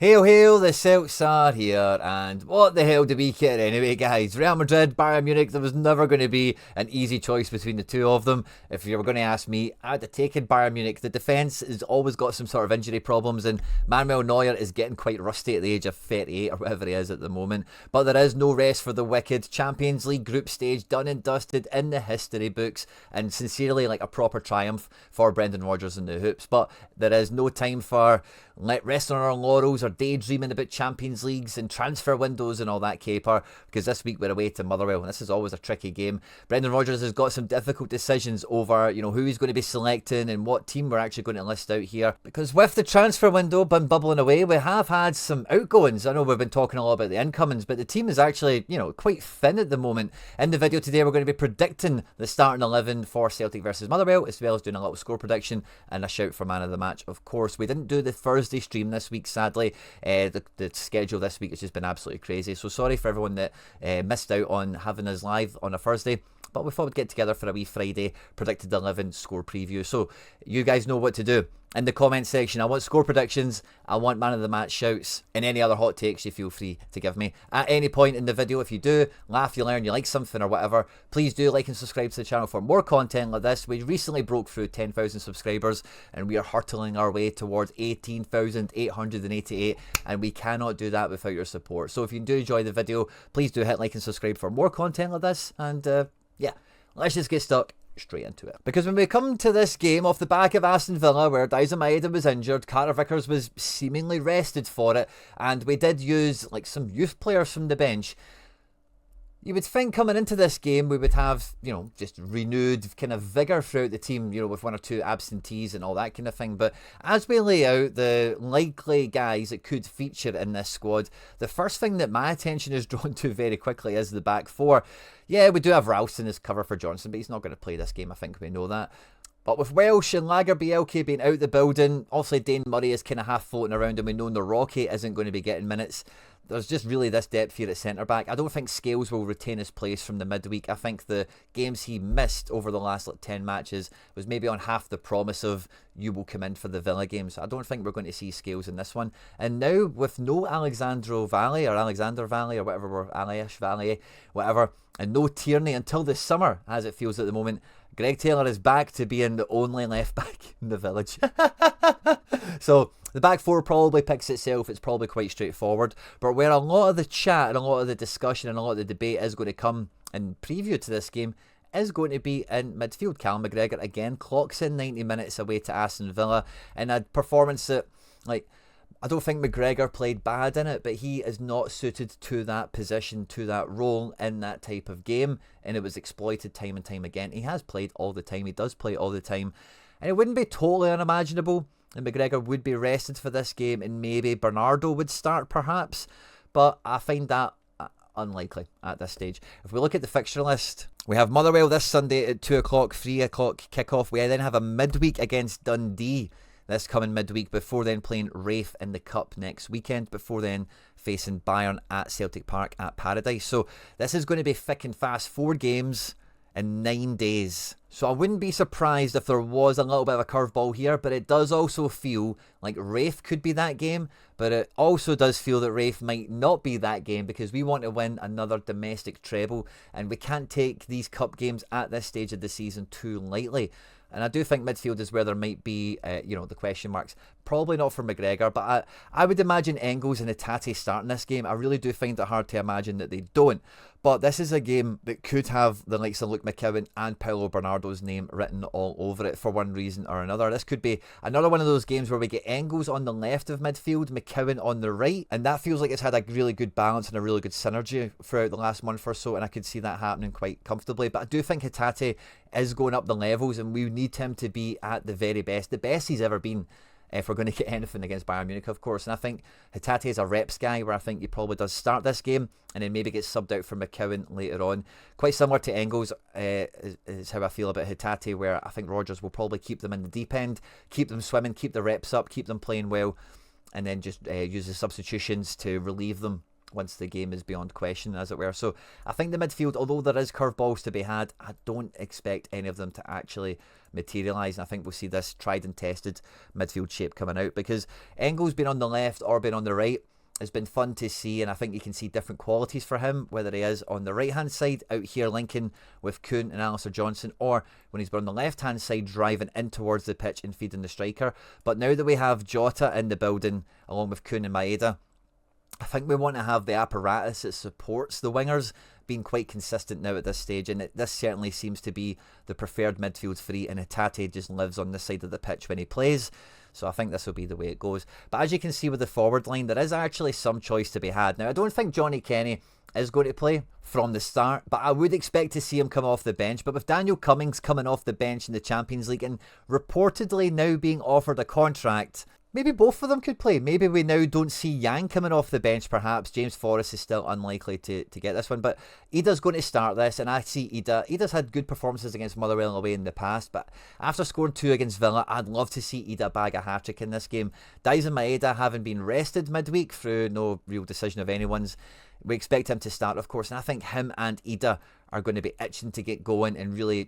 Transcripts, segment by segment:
Hail, hail, the Celts are here, and what the hell do we care anyway, guys? Real Madrid, Bayern Munich, there was never going to be an easy choice between the two of them. If you were going to ask me, I'd have taken Bayern Munich. The defence has always got some sort of injury problems, and Manuel Neuer is getting quite rusty at the age of 38 or whatever he is at the moment. But there is no rest for the wicked. Champions League group stage done and dusted in the history books, and sincerely like a proper triumph for Brendan Rodgers and the Hoops. But there is no time for resting on our laurels or daydreaming about Champions Leagues and transfer windows and all that caper, because this week we're away to Motherwell, and this is always a tricky game. Brendan Rodgers has got some difficult decisions over, who he's going to be selecting and what team we're actually going to list out here, because with the transfer window been bubbling away, we have had some outgoings. I know we've been talking a lot about the incomings, but the team is actually, quite thin at the moment. In the video today, we're going to be predicting the starting 11 for Celtic versus Motherwell, as well as doing a little score prediction and a shout for man of the match. Of course, we didn't do the Thursday stream this week, sadly. The schedule this week has just been absolutely crazy, so sorry for everyone that missed out on having us live on a Thursday, but we thought we'd get together for a wee Friday predicted 11 score preview. So you guys know what to do. In the comment section, I want score predictions, I want man of the match shouts, and any other hot takes you feel free to give me at any point in the video. If you do laugh, you learn, you like something or whatever, please do like and subscribe to the channel for more content like this. We recently broke through 10,000 subscribers, and we are hurtling our way towards 18,888, and we cannot do that without your support. So if you do enjoy the video, please do hit like and subscribe for more content like this, and yeah, let's just get stuck straight into it. Because when we come to this game off the back of Aston Villa, where Daizen Maeda was injured, Carter Vickers was seemingly rested for it, and we did use like some youth players from the bench, you would think coming into this game we would have, just renewed kind of vigour throughout the team, with one or two absentees and all that kind of thing. But as we lay out the likely guys that could feature in this squad, the first thing that my attention is drawn to very quickly is the back four. Yeah, we do have Ralston as cover for Johnson, but he's not going to play this game, I think we know that. But with Welsh and Lager Bielke being out the building, obviously Dane Murray is kind of half floating around, and we know Rocky isn't going to be getting minutes. There's just really this depth here at centre-back. I don't think Scales will retain his place from the midweek. I think the games he missed over the last 10 matches was maybe on half the promise of you will come in for the Villa games. I don't think we're going to see Scales in this one. And now with no Alexander Valley or whatever, Aliash Valley, whatever, and no Tierney until this summer, as it feels at the moment, Greg Taylor is back to being the only left back in the village. So the back four probably picks itself. It's probably quite straightforward. But where a lot of the chat and a lot of the discussion and a lot of the debate is going to come in preview to this game is going to be in midfield. Callum McGregor again clocks in 90 minutes away to Aston Villa in a performance that, I don't think McGregor played bad in it, but he is not suited to that position, to that role in that type of game, and it was exploited time and time again. He has played all the time, he does play all the time, and it wouldn't be totally unimaginable that McGregor would be rested for this game and maybe Bernardo would start perhaps, but I find that unlikely at this stage. If we look at the fixture list, we have Motherwell this Sunday at 2 o'clock, 3 o'clock kickoff. We then have a midweek against Dundee this coming midweek, before then playing Raith in the Cup next weekend, before then facing Bayern at Celtic Park at Paradise. So this is going to be thick and fast, 4 games in 9 days. So I wouldn't be surprised if there was a little bit of a curveball here, but it does also feel like Raith could be that game, but it also does feel that Raith might not be that game, because we want to win another domestic treble, and we can't take these cup games at this stage of the season too lightly. And I do think midfield is where there might be, the question marks. Probably not for McGregor, but I would imagine Engels and Hatate starting this game. I really do find it hard to imagine that they don't. But this is a game that could have the likes of Luke McCowan and Paulo Bernardo's name written all over it for one reason or another. This could be another one of those games where we get Engels on the left of midfield, McCowan on the right, and that feels like it's had a really good balance and a really good synergy throughout the last month or so, and I could see that happening quite comfortably. But I do think Hatate is going up the levels, and we need him to be at the very best, the best he's ever been, if we're going to get anything against Bayern Munich, of course. And I think Hatate is a reps guy, where I think he probably does start this game and then maybe gets subbed out for McCowan later on. Quite similar to Engels is how I feel about Hatate, where I think Rodgers will probably keep them in the deep end, keep them swimming, keep the reps up, keep them playing well, and then just use the substitutions to relieve them once the game is beyond question, as it were. So I think the midfield, although there is curveballs to be had, I don't expect any of them to actually materialise. And I think we'll see this tried and tested midfield shape coming out, because Engel's been on the left or been on the right. It's been fun to see, and I think you can see different qualities for him, whether he is on the right hand side out here linking with Kuhn and Alistair Johnson, or when he's been on the left hand side driving in towards the pitch and feeding the striker. But now that we have Jota in the building along with Kuhn and Maeda, I think we want to have the apparatus that supports the wingers being quite consistent now at this stage, and this certainly seems to be the preferred midfield three, and Hatate just lives on this side of the pitch when he plays. So I think this will be the way it goes. But as you can see with the forward line, there is actually some choice to be had. Now, I don't think Johnny Kenny is going to play from the start, but I would expect to see him come off the bench. But with Daniel Cummings coming off the bench in the Champions League and reportedly now being offered a contract, maybe both of them could play. Maybe we now don't see Yang coming off the bench, perhaps. James Forrest is still unlikely to get this one. But Ida's going to start this, and I see Ida. Ida's had good performances against Motherwell away in the past, but after scoring 2 against Villa, I'd love to see Ida bag a hat-trick in this game. Dyson Maeda having been rested midweek through no real decision of anyone's, we expect him to start, of course, and I think him and Ida are going to be itching to get going and really,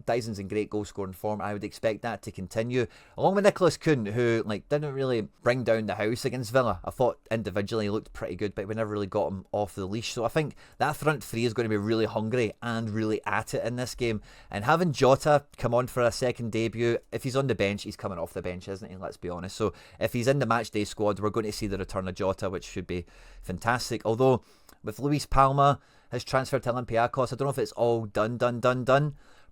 Dyson's in great goal-scoring form. I would expect that to continue, along with Nicholas Kuhn, who didn't really bring down the house against Villa. I thought individually he looked pretty good, but we never really got him off the leash. So I think that front three is going to be really hungry and really at it in this game. And having Jota come on for a second debut, if he's on the bench, he's coming off the bench, isn't he? Let's be honest. So if he's in the matchday squad, we're going to see the return of Jota, which should be fantastic. Although with Luis Palma, his transfer to Olympiacos, I don't know if it's all done.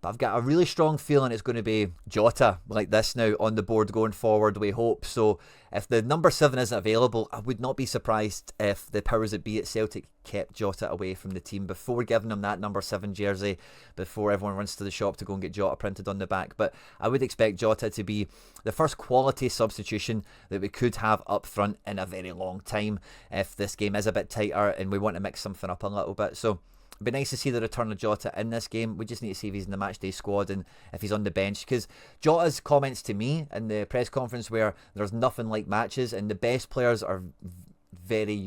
But I've got a really strong feeling it's going to be Jota like this now on the board going forward, we hope. So if the number 7 isn't available, I would not be surprised if the powers that be at Celtic kept Jota away from the team before giving him that number 7 jersey, before everyone runs to the shop to go and get Jota printed on the back. But I would expect Jota to be the first quality substitution that we could have up front in a very long time if this game is a bit tighter and we want to mix something up a little bit. So it'd be nice to see the return of Jota in this game. We just need to see if he's in the matchday squad and if he's on the bench, because Jota's comments to me in the press conference where there's nothing like matches and the best players are very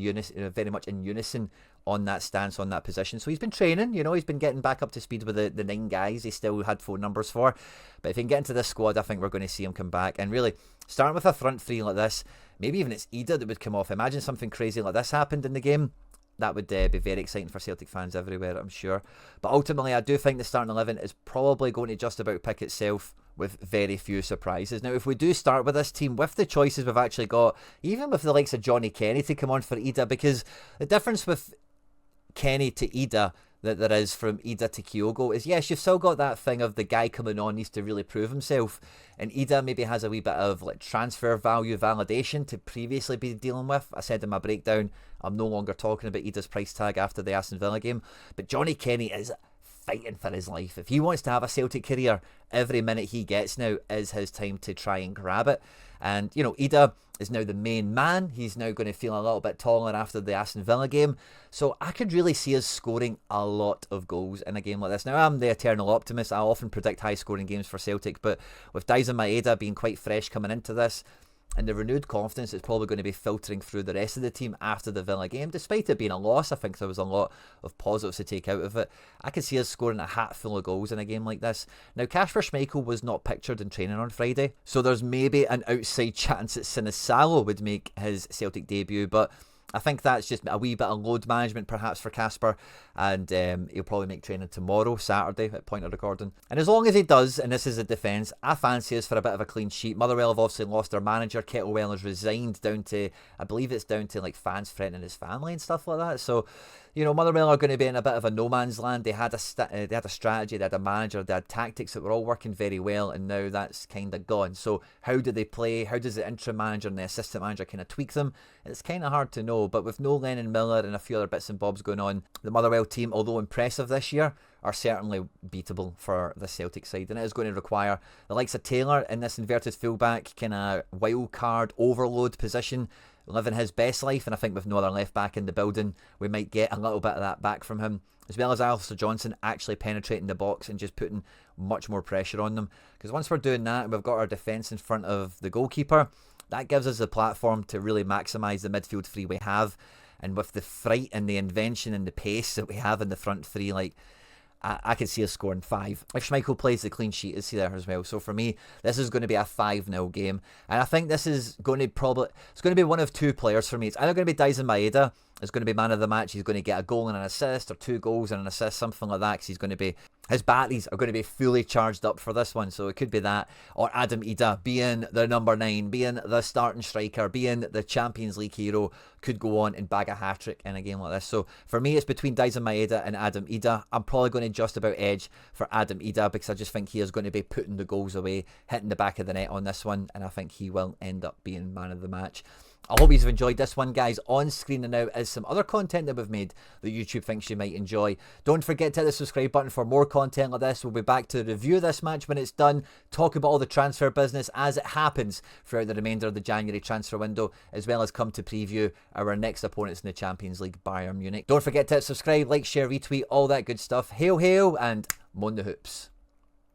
much in unison on that stance, on that position. So he's been training, he's been getting back up to speed with the 9 guys he still had phone numbers for. But if he can get into this squad, I think we're going to see him come back. And really, starting with a front three like this, maybe even it's Ida that would come off. Imagine something crazy like this happened in the game. That would be very exciting for Celtic fans everywhere, I'm sure. But ultimately, I do think the starting 11 is probably going to just about pick itself with very few surprises. Now, if we do start with this team, with the choices we've actually got, even with the likes of Johnny Kenny to come on for Ida, because the difference with Kenny to Ida that there is from Ida to Kyogo is, yes, you've still got that thing of the guy coming on needs to really prove himself, and Ida maybe has a wee bit of transfer value validation to previously be dealing with. I said in my breakdown, I'm no longer talking about Ida's price tag after the Aston Villa game, but Johnny Kenny is fighting for his life. If he wants to have a Celtic career, every minute he gets now is his time to try and grab it. And, Ida is now the main man. He's now going to feel a little bit taller after the Aston Villa game. So I could really see us scoring a lot of goals in a game like this. Now, I'm the eternal optimist. I often predict high-scoring games for Celtic, but with Dyson Maeda being quite fresh coming into this, and the renewed confidence is probably going to be filtering through the rest of the team after the Villa game. Despite it being a loss, I think there was a lot of positives to take out of it. I could see us scoring a hatful of goals in a game like this. Now, Kasper Schmeichel was not pictured in training on Friday, so there's maybe an outside chance that Sinisalo would make his Celtic debut, but I think that's just a wee bit of load management perhaps for Kasper, and he'll probably make training tomorrow, Saturday, at point of recording. And as long as he does, and this is a defence, I fancy us for a bit of a clean sheet. Motherwell have obviously lost their manager. Kettlewell has resigned down to, I believe it's down to fans threatening his family and stuff like that. So, Motherwell are going to be in a bit of a no man's land. They had a strategy, they had a manager, they had tactics that were all working very well, and now that's kind of gone. So how do they play? How does the interim manager and the assistant manager kind of tweak them? It's kind of hard to know, but with no Lennon Miller and a few other bits and bobs going on, the Motherwell team, although impressive this year, are certainly beatable for the Celtic side, and it is going to require the likes of Taylor in this inverted fullback kind of wild card overload position, living his best life. And I think with no other left back in the building, we might get a little bit of that back from him, as well as Alistair Johnson actually penetrating the box and just putting much more pressure on them. Because once we're doing that and we've got our defence in front of the goalkeeper, that gives us the platform to really maximise the midfield three we have. and with the fright and the invention and the pace that we have in the front three, like, I could see us scoring 5. If Schmeichel plays the clean sheet, is he there as well? So for me, this is going to be a 5-0 game. And I think this is going to it's going to be one of 2 players for me. It's either going to be Dyson Maeda, is going to be man of the match. He's going to get a goal and an assist, or 2 goals and an assist, something like that, because he's going to be, his batteries are going to be fully charged up for this one. So it could be that, or Adam Ida being the number 9, being the starting striker, being the Champions League hero, could go on and bag a hat-trick in a game like this. So for me, it's between Dyson Maeda and Adam Ida. I'm probably going to just about edge for Adam Ida, because I just think he is going to be putting the goals away, hitting the back of the net on this one, and I think he will end up being man of the match. I hope you've enjoyed this one, guys. On screen and now is some other content that we've made that YouTube thinks you might enjoy. Don't forget to hit the subscribe button for more content like this. We'll be back to review this match when it's done, talk about all the transfer business as it happens throughout the remainder of the January transfer window, as well as come to preview our next opponents in the Champions League, Bayern Munich. Don't forget to hit subscribe, like, share, retweet, all that good stuff. Hail, hail, and Mon the Hoops.